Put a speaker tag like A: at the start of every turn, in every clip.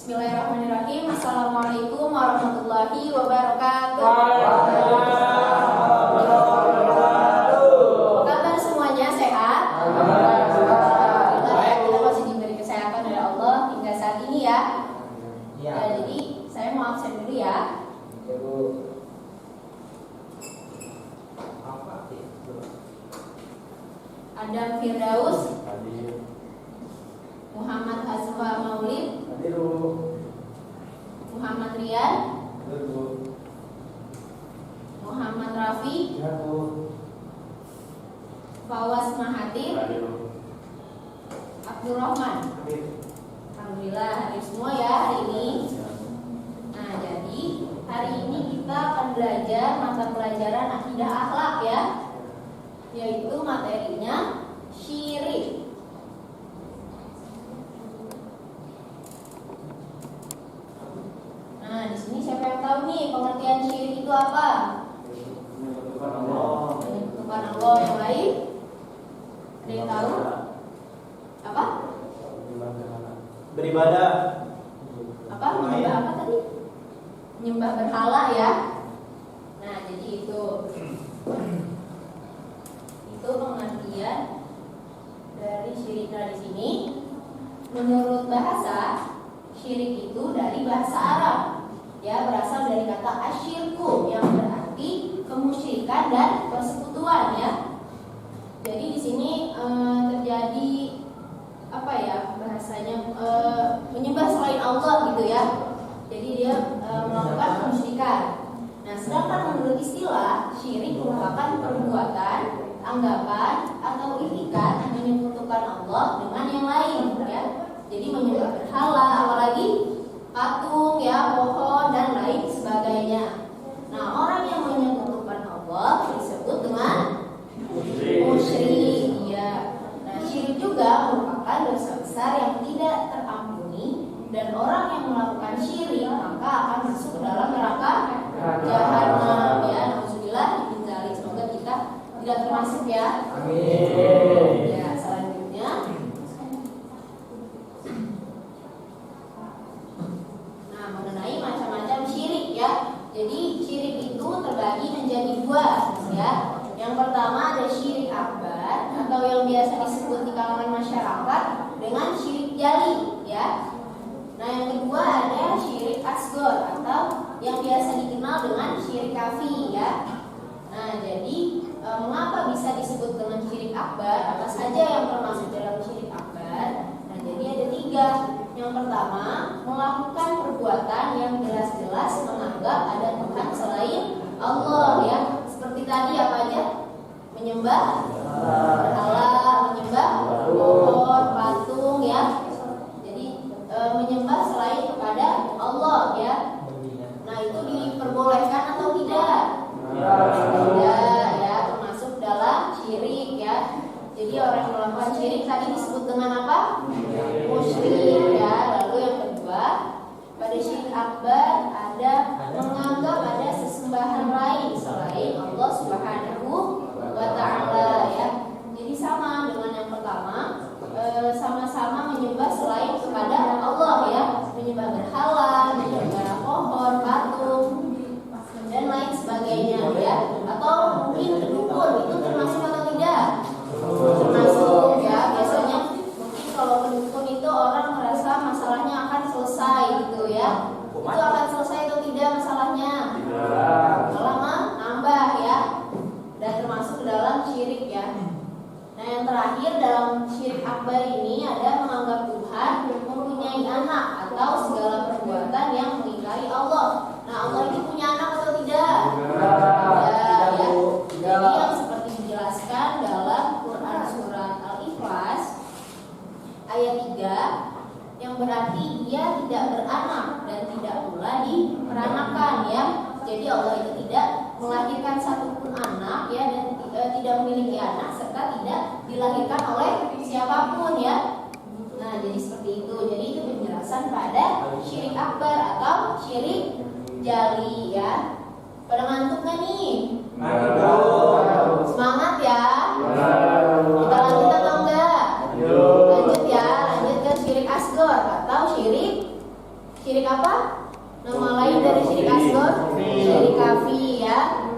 A: Bismillahirrahmanirrahim. Assalamualaikum warahmatullahi wabarakatuh. Apa kabar semuanya, sehat? Alhamdulillah ya, kita masih diberi kesehatan oleh Allah hingga saat ini ya. Jadi saya mau absen dulu ya. Adam Firdaus, Muhammad Azwa Maulid, Muhammad Rian, Muhammad Rafi, Fawas Mahathir, Abdul Rahman. Alhamdulillah hadir semua ya hari ini. Nah, jadi hari ini kita akan belajar mata pelajaran akidah akhlak ya, yaitu materinya syirik. Nah, di sini siapa yang tahu nih pengertian syirik itu apa? Menyekutukan Allah. Yang lain? Ada yang tahu? Apa?
B: Beribadah.
A: Apa? Menyembah apa tadi? Menyembah berhala ya. Nah, jadi itu pengertian dari syirik di sini. Menurut bahasa, syirik itu dari bahasa Arab, ya, berasal dari kata asyirku yang berarti kemusyrikan dan persekutuan ya. Jadi di sini terjadi apa ya bahasanya, menyembah selain Allah gitu ya. Jadi dia melakukan kemusyrikan. Nah, sedangkan menurut istilah syirik merupakan perbuatan, anggapan atau itikat menyekutukan Allah dengan yang lain ya. Jadi menyembah berhala, apalagi patung ya, pohon dan lain sebagainya. Nah, orang yang menyekutukan Allah disebut dengan musyrik ya. Nah, syirik juga merupakan dosa besar yang tidak terampuni, dan orang yang melakukan syirik maka akan masuk ke dalam neraka jahanam ya. Alhamdulillah, semoga kita tidak termasuk ya.
B: Amin.
A: Ya, selanjutnya mengenai macam-macam syirik ya. Jadi syirik itu terbagi menjadi dua ya. Yang pertama ada syirik akbar atau yang biasa disebut di kalangan masyarakat dengan syirik jali ya. Nah, yang kedua ada syirik asghar atau yang biasa dikenal dengan syirik khafi ya. Nah, jadi mengapa bisa disebut dengan syirik akbar? Apa saja yang termasuk dalam syirik akbar? Nah, jadi ada tiga. Yang pertama, melakukan perbuatan yang jelas-jelas menganggap ada Tuhan selain Allah ya. Seperti tadi apa aja? Menyembah berhala, menyembah pohon, patung ya. Jadi menyembah selain kepada Allah ya. Nah, itu diperbolehkan atau tidak? Tidak ya, termasuk dalam syirik ya. Jadi orang yang melakukan syirik tadi disebut dengan apa? Musyrik ya. Lalu yang kedua, pada syirik akbar ada menganggap ada sesembahan lain selain Allah Subhanahu wa Ta'ala ya. Jadi sama dengan yang pertama, sama-sama menyembah selain kepada Allah ya, menyembah berhala, menyembah pohon, patung dan lain sebagainya ya. Atau mungkin kedukun, itu termasuk atau tidak? Termasuk ya. Biasanya mungkin kalau kedukun itu orang merasa masalahnya akan selesai gitu ya. Itu akan selesai atau tidak masalahnya? Malah nambah ya. Dan termasuk dalam syirik ya. Nah, yang terakhir dalam syirik akbar ini ada menganggap Tuhan mempunyai anak atau segala perbuatan yang mengingkari Allah. Nah, Allah ini punya anak atau tidak? Ya. Jadi yang seperti dijelaskan dalam Quran surat Al-Ikhlas ayat 3, yang berarti dia tidak beranak dan tidak pula diperanakan ya. Jadi Allah itu tidak melahirkan satupun anak ya, dan tidak memiliki anak serta tidak dilahirkan oleh siapapun ya. Nah, jadi seperti itu. Jadi itu penjelasan pada syirik akbar atau syirik jali ya. Pada ngantuk gak nih? Semangat ya. Kita lanjut atau enggak? Lanjut ya. Lanjut ke syirik asghar atau syirik Syirik apa? Nama lain dari syirik asghar, syirik kafi ya.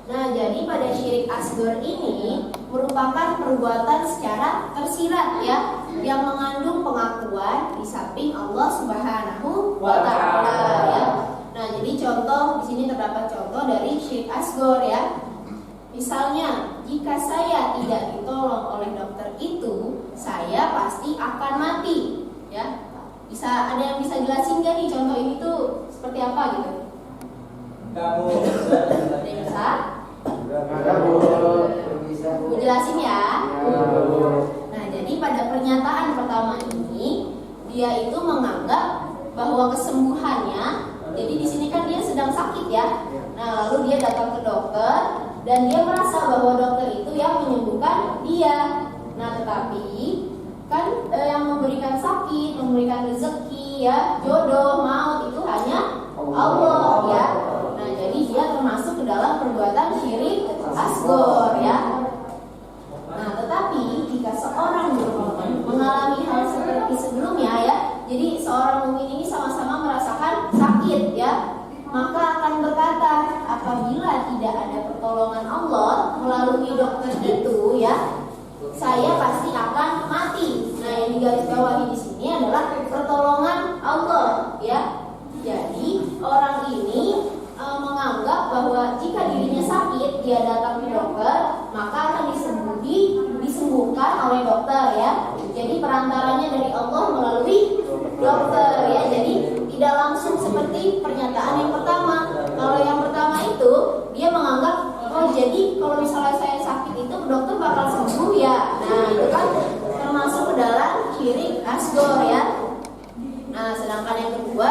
A: Nah, jadi pada syirik asghar ini merupakan perbuatan secara tersirat ya, yang mengandung pengakuan di samping Allah Subhanahu wa taala ya. Nah, jadi contoh di sini terdapat contoh dari syirik asghar ya. Misalnya, jika saya tidak ditolong oleh dokter itu, saya pasti akan mati ya. Ada yang bisa jelasin gak nih contoh ini tuh seperti apa gitu?
B: Kamu
A: Ada yang bisa? Mau jelasin ya? Nah, jadi pada pernyataan pertama ini dia itu menganggap bahwa kesembuhannya, jadi di sini kan dia sedang sakit ya. Nah, lalu dia datang ke dokter dan dia merasa bahwa dokter itu yang menyembuhkan dia. Nah, tetapi kan yang memberikan sakit, memberikan rezeki ya, jodoh, maut itu hanya Allah ya. Nah, jadi dia termasuk ke dalam perbuatan syirik asghar ya. Nah, tetapi jika seorang mukmin mengalami hal seperti sebelumnya ya, jadi seorang mukmin ini sama-sama merasakan sakit ya, maka akan berkata, apabila tidak ada pertolongan Allah melalui dokter itu ya, saya pasti akan mati. Nah, yang digarisbawahi di sini adalah pertolongan Allah ya. Jadi orang ini menganggap bahwa jika dirinya sakit, dia datang ke dokter, maka akan disembuhkan oleh dokter ya. Jadi perantaranya dari Allah melalui dokter ya. Jadi tidak langsung seperti pernyataan yang pertama. Kalau yang pertama itu dia menganggap, oh jadi kalau misalnya saya sakit itu dokter bakal sembuh ya. Nah, itu kan termasuk ke dalam syirik asghar ya. Nah, sedangkan yang kedua,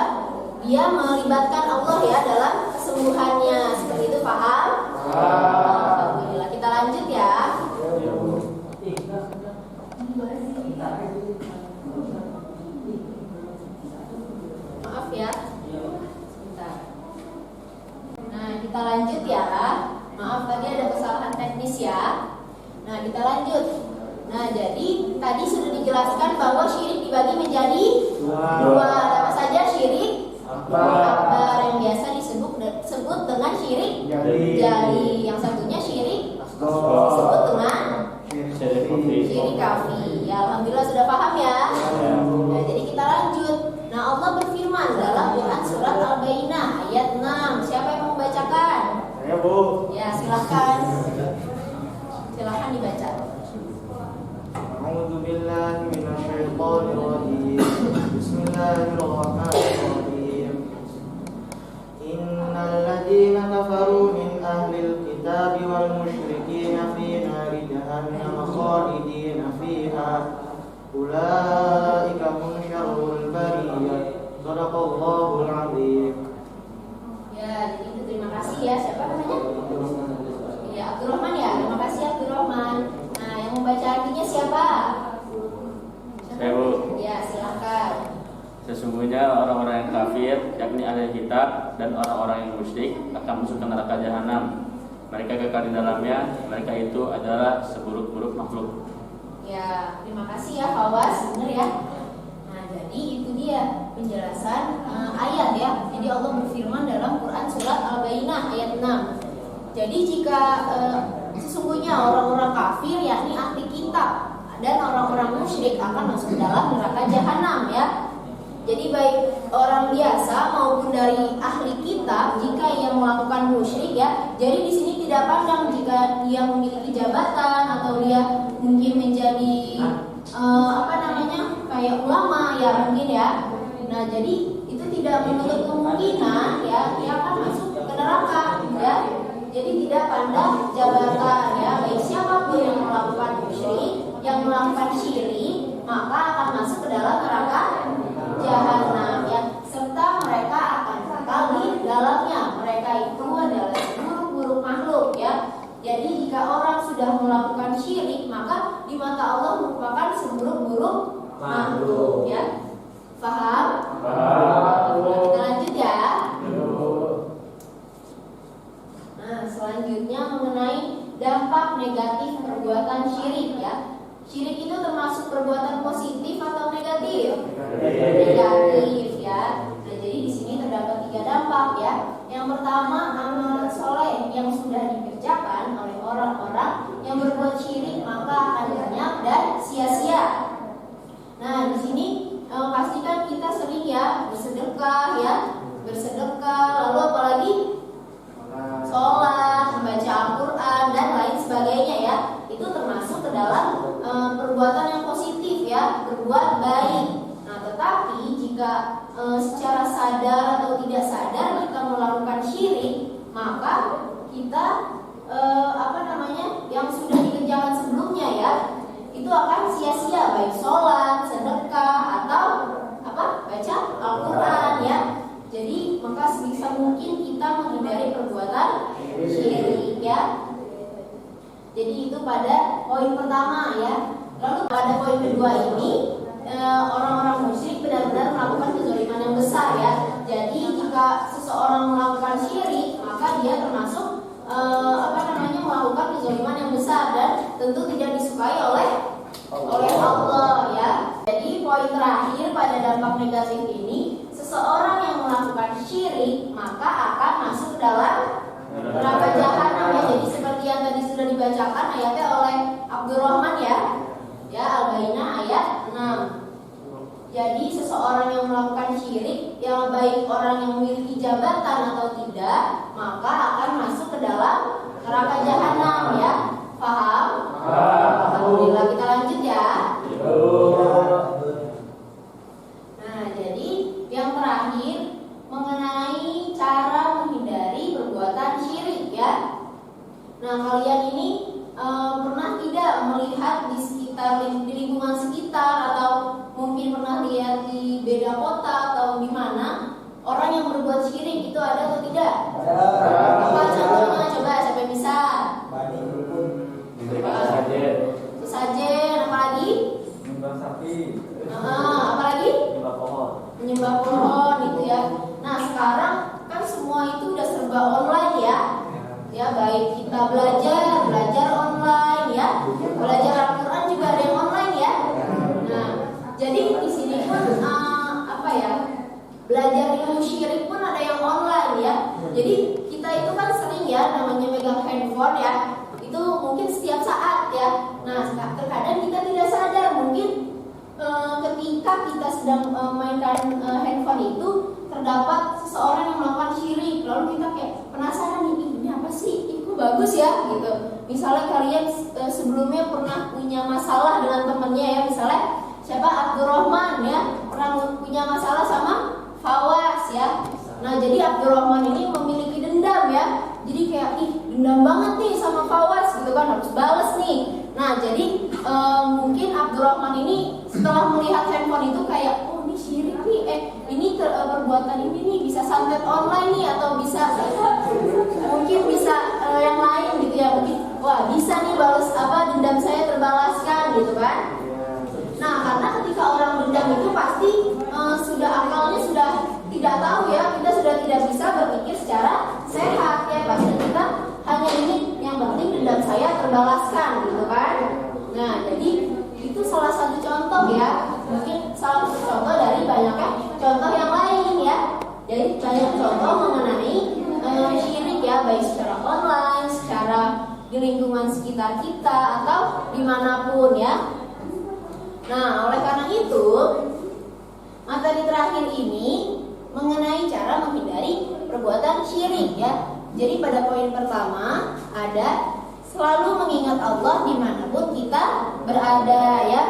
A: dia melibatkan Allah ya dalam kesembuhannya. Seperti itu, paham? Alhamdulillah. Kita lanjut ya. Maaf ya. Sebentar. Nah, kita lanjut ya. Maaf tadi ada kesalahan teknis ya. Nah, kita lanjut. Nah, jadi tadi sudah dijelaskan bahwa syirik dibagi menjadi dua. Apa saja syirik akbar yang biasa disebut dengan syirik jali. Yang satunya syirik disebut dengan syirik kafi. Ya, alhamdulillah sudah paham ya. Nah, jadi kita lanjut. Nah, Allah berfirman dalam Quran surat Al-Baqarah ayat 6. Siapa yang mau membacakan?
B: Saya, Bu.
A: Ya, silakan. Silakan dibaca.
B: A'udzu billahi minasyaitonir rajim. Bismillahirrahmanirrahim. Innal ladzina kafaru min ahlil kitabi wal musyrikina fi nari jahannam khalidina fiha. Ulaika hum syarrul bariyah. Shadaqallahul azim.
A: Ya, jadi itu terima kasih ya. Siapa namanya? Ya, Abdurrahman ya. Terima kasih Abdurrahman. Nah, yang membaca artinya siapa?
C: Saya, Bu.
A: Ya, silakan.
C: Sesungguhnya orang-orang yang kafir, yakni ahli kitab dan orang-orang yang musyrik akan masuk ke neraka jahanam. Mereka kekal di dalamnya. Mereka itu adalah seburuk-buruk makhluk.
A: Ya, terima kasih ya Fawas, benar ya. Nah, jadi itu dia penjelasan ayat ya. Jadi Allah berfirman dalam Quran surat Al-Baqarah ayat 6. Jadi jika sesungguhnya orang-orang kafir yakni ahli kitab dan orang-orang musyrik akan masuk dalam neraka jahanam ya. Jadi baik orang biasa maupun dari ahli kitab, jika ia melakukan musyrik ya, jadi di sini tidak pandang jika dia memiliki jabatan atau dia mungkin menjadi kayak ulama ya mungkin ya. Nah, jadi itu tidak menutup kemungkinan ya dia akan masuk ke neraka ya. Jadi tidak pandang jabatan ya, baik siapapun yang melakukan musyrik, yang melakukan syirik, maka akan masuk ke dalam neraka jahanam ya, serta mereka akan kekal di dalamnya. Mereka itu adalah seburuk-buruk makhluk ya. Jadi jika orang sudah melakukan syirik, maka di mata Allah merupakan seburuk-buruk makhluk ya. Paham? Paham. Kita lanjut ya. Nah, selanjutnya mengenai dampak negatif perbuatan syirik ya. Syirik itu termasuk perbuatan positif atau negatif? Tetapi jika secara sadar atau tidak sadar kita melakukan syirik, maka kita yang sudah dikerjakan sebelumnya ya, itu akan sia-sia, baik sholat, sedekah atau baca Al-Quran ya. Jadi maka sebisa mungkin kita menghindari perbuatan syirik ya. Jadi itu pada poin pertama ya. Lalu pada poin kedua ini orang-orang musyrik benar-benar melakukan kezaliman yang besar ya. Jadi jika seseorang melakukan syirik, maka dia termasuk melakukan kezaliman yang besar dan tentu tidak disukai oleh Allah ya. Jadi poin terakhir pada dampak negatif ini, seseorang yang melakukan syirik maka akan masuk dalam neraka jahanam ya. Jadi seperti yang tadi sudah dibacakan ayatnya oleh Abdurrahman ya. Ya, Al-Baqarah ayat 6. Jadi seseorang yang melakukan syirik, yang baik orang yang memiliki jabatan atau tidak, maka akan masuk ke dalam neraka jahanam ya. Paham? Alhamdulillah, kita lanjut ya. Nah, jadi yang terakhir mengenai cara menghindari perbuatan syirik ya. Nah, kalian ini pernah tidak melihat di lingkungan sekitar, atau mungkin pernah lihat di beda kota atau di mana orang yang berbuat syirik itu ada atau tidak? Apa contohnya? Coba siapa yang bisa? Sesajen, apa lagi?
D: Menyembah sapi.
A: Apa lagi?
D: Menyembah pohon.
A: Menyembah pohon itu ya. Nah sekarang kan semua itu udah serba online ya. Ya, baik kita belajar online ya, belajar Al-Quran juga ada yang online ya. Nah, jadi di sini pun belajar ilmu syirik pun ada yang online ya. Jadi kita itu kan sering ya namanya megang handphone ya, itu mungkin setiap saat ya. Nah, terkadang kita tidak sadar mungkin ketika kita sedang mainkan handphone itu terdapat seseorang yang melakukan syirik, lalu kita kayak penasaran nih, ini apa sih? Itu bagus ya gitu. Misalnya kalian sebelumnya pernah punya masalah dengan temennya ya, misalnya siapa, Abdurrahman ya, pernah punya masalah sama Fawas ya. Nah jadi Abdurrahman ini memiliki dendam ya. Jadi kayak dendam banget nih sama Fawas gitu kan, harus balas nih. Nah jadi mungkin Abdurrahman ini setelah melihat handphone itu kayak, oh ini syirik nih, ini perbuatan ini nih bisa santet online nih, atau bisa mungkin bisa yang lain gitu ya. Mungkin wah bisa nih balas dendam saya terbalaskan gitu kan. Nah karena ketika orang dendam itu pasti sudah akalnya sudah tidak tahu ya, kita sudah tidak bisa berpikir secara sehat ya. Pasti kita hanya ingin yang penting dendam saya terbalaskan gitu kan. Nah jadi itu salah satu contoh ya, mungkin salah satu contoh dari banyaknya contoh yang lain ya. Jadi banyak contoh mengenai syirik ya, baik secara online, secara di lingkungan sekitar kita atau dimanapun ya. Nah oleh karena itu materi terakhir ini mengenai cara menghindari perbuatan syirik ya. Jadi pada poin pertama ada selalu mengingat Allah dimanapun kita berada ya.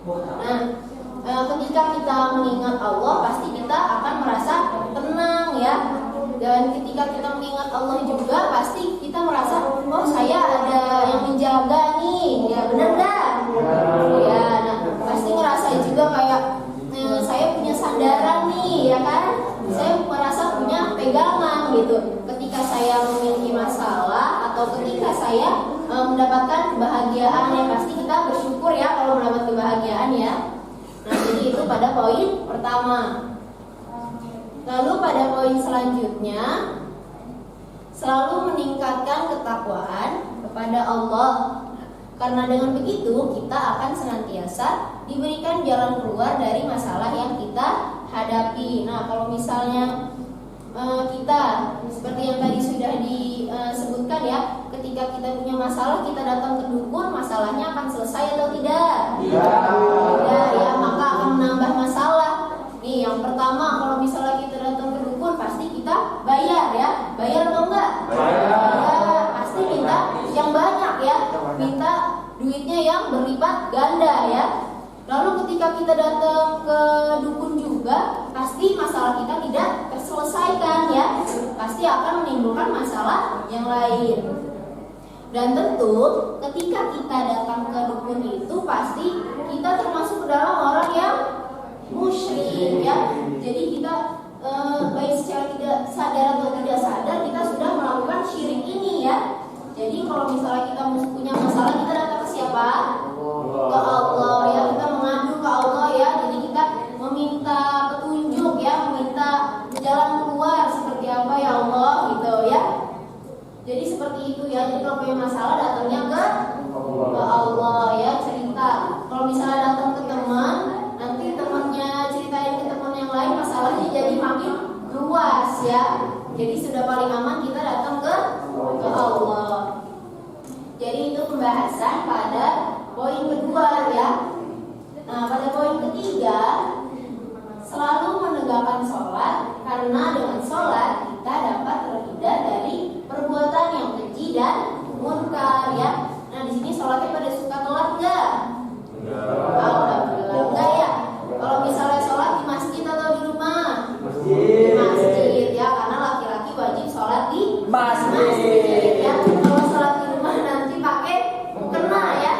A: Nah ketika kita mengingat Allah pasti kita akan merasa tenang ya. Dan ketika kita mengingat Allah juga pasti kita merasa, oh saya ada yang menjaga nih ya, benar nggak? Ya, nah pasti ngerasa juga kayak saya punya sandaran nih ya kan, saya merasa punya pegangan gitu. Ketika saya memiliki masalah atau ketika saya mendapatkan kebahagiaan, ya pasti kita bersyukur ya kalau mendapat kebahagiaan ya. Nah jadi itu pada poin pertama. Lalu pada poin selanjutnya, selalu meningkatkan ketakwaan kepada Allah. Karena dengan begitu kita akan senantiasa diberikan jalan keluar dari masalah yang kita hadapi. Nah kalau misalnya kita seperti yang tadi sudah disebutkan ya, ketika kita punya masalah kita datang ke dukun, masalahnya akan selesai atau tidak? Tidak ya, maka akan menambah masalah. Nih yang pertama, kalau misalnya kita datang ke dukun pasti kita bayar ya, bayar atau enggak? Bayar. Pasti minta yang banyak ya, minta duitnya yang berlipat ganda ya. Lalu ketika kita datang ke dukun juga masalah kita tidak terselesaikan ya, pasti akan menimbulkan masalah yang lain. Dan tentu ketika kita datang ke dukun itu pasti kita termasuk ke dalam orang yang musyrik ya. Jadi kita baik secara tidak sadar atau tidak sadar kita sudah melakukan syirik ini ya. Jadi kalau misalnya kita punya masalah, kita datang ke siapa? Ke Allah ya, kita mengadu ke Allah ya. Jadi kita meminta petunjuk ya, meminta jalan keluar seperti apa ya Allah gitu ya. Jadi seperti itu ya. Jadi kalau punya masalah datangnya ke Allah ya, cerita. Kalau misalnya datang ke teman, nanti temannya ceritain ke teman yang lain, masalahnya jadi makin luas ya. Jadi sudah paling aman kita datang ke Allah. Jadi itu pembahasan pada poin kedua ya. Nah pada poin ketiga, selalu menegakkan sholat, karena dengan sholat kita dapat terhindar dari perbuatan yang keji dan munkar ya. Nah di sini sholatnya pada suka telat nggak? Alhamdulillah enggak ya. Kalau misalnya sholat di masjid atau di rumah? Di masjid ya, karena laki-laki wajib sholat di masjid ya. Kalau sholat di rumah nanti pakai mukena ya.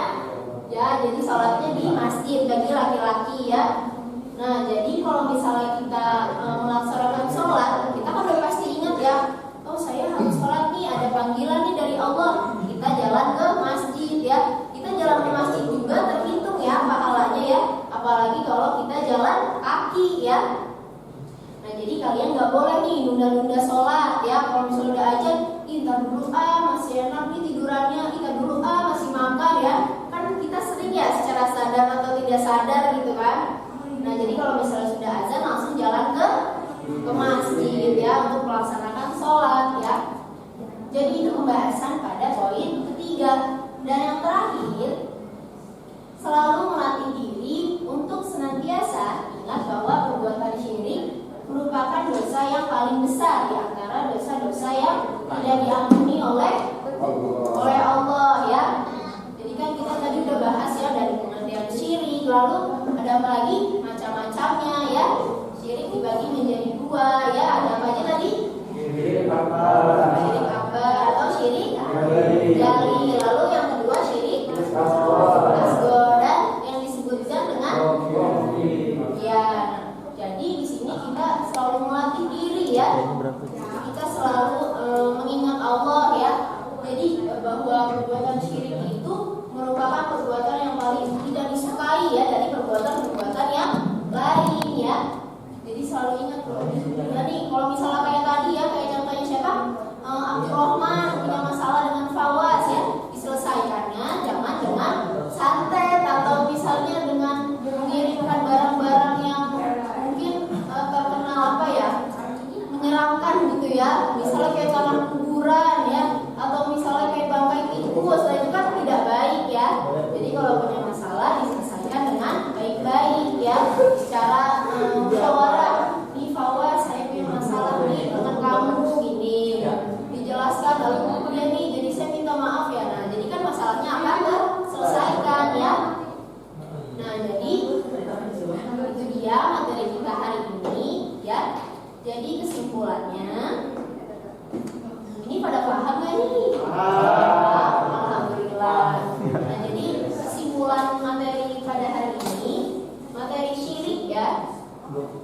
A: Ya jadi sholatnya di masjid bagi laki-laki ya. Nah jadi kalau misalnya kita melaksanakan sholat, kita kan udah pasti ingat ya, oh saya harus sholat nih, ada panggilan nih dari Allah, kita jalan ke masjid ya. Kita jalan ke masjid juga terhitung ya pahalanya ya, apalagi kalau kita jalan kaki ya. Nah jadi kalian nggak boleh nih nunda-nunda sholat ya. Kalau misalnya udah ajan, ntar dulu masih enak nih tidurannya, ntar dulu masih makan ya. Kan kita sering ya secara sadar atau tidak sadar gitu kan. Nah jadi kalau misalnya sudah azan langsung jalan ke masjid ya untuk melaksanakan sholat ya. Jadi itu pembahasan pada poin ketiga. Dan yang terakhir, selalu melatih diri untuk senantiasa ingat bahwa perbuatan syirik merupakan dosa yang paling besar di antara dosa-dosa yang tidak diampuni oleh Allah ya. Jadi kan kita tadi udah bahas ya dari pengertian syirik, lalu ada apa lagi? Macam-macamnya ya. Syirik dibagi menjadi dua ya. Ada apa aja tadi? Syirik akbar atau syirik jali. Lalu yang kedua syirik asghar, dan yang disebutkan dengan ya. Jadi di sini kita selalu melatih diri ya. Kita selalu mengingat Allah ya. Jadi bahwa perbuatan syirik itu merupakan perbuatan yang paling tidak disukai ya dari perbuatan-perbuatan yang lain ya. Jadi selalu ingat nih, kalau misalnya kayak tadi ya, kayak contohnya siapa? Abdurrahman punya masalah dengan Fawaz ya, diselesaikannya jangan dengan santet atau misalnya dengan mengirimkan barang-barang yang mungkin terkenal apa ya, menyeramkan gitu ya. Misalnya kayak tanah kuburan ya, atau misalnya kayak bangkai tikus, itu kan tidak baik ya. Jadi kalau punya masalah diselesaikan dengan baik-baik ya, secara musyawarah. Nih Fawaz, saya punya masalah nih dengan kamu gini, dijelaskan lalu kemudian nih, jadi saya minta maaf ya. Nah jadi kan masalahnya akan terselesaikan ya. Nah jadi itu dia materi kita hari ini ya. Jadi kesimpulannya, ini pada paham gak nih? Alhamdulillah. Nah jadi kesimpulan materi pada hari ini, materi syirik ya.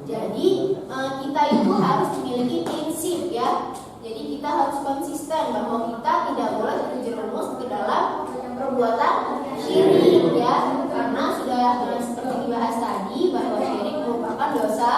A: Jadi kita itu harus memiliki prinsip ya. Jadi kita harus konsisten bahwa kita tidak boleh terjerumus ke dalam perbuatan syirik ya. Karena sudah seperti dibahas tadi bahwa syirik merupakan dosa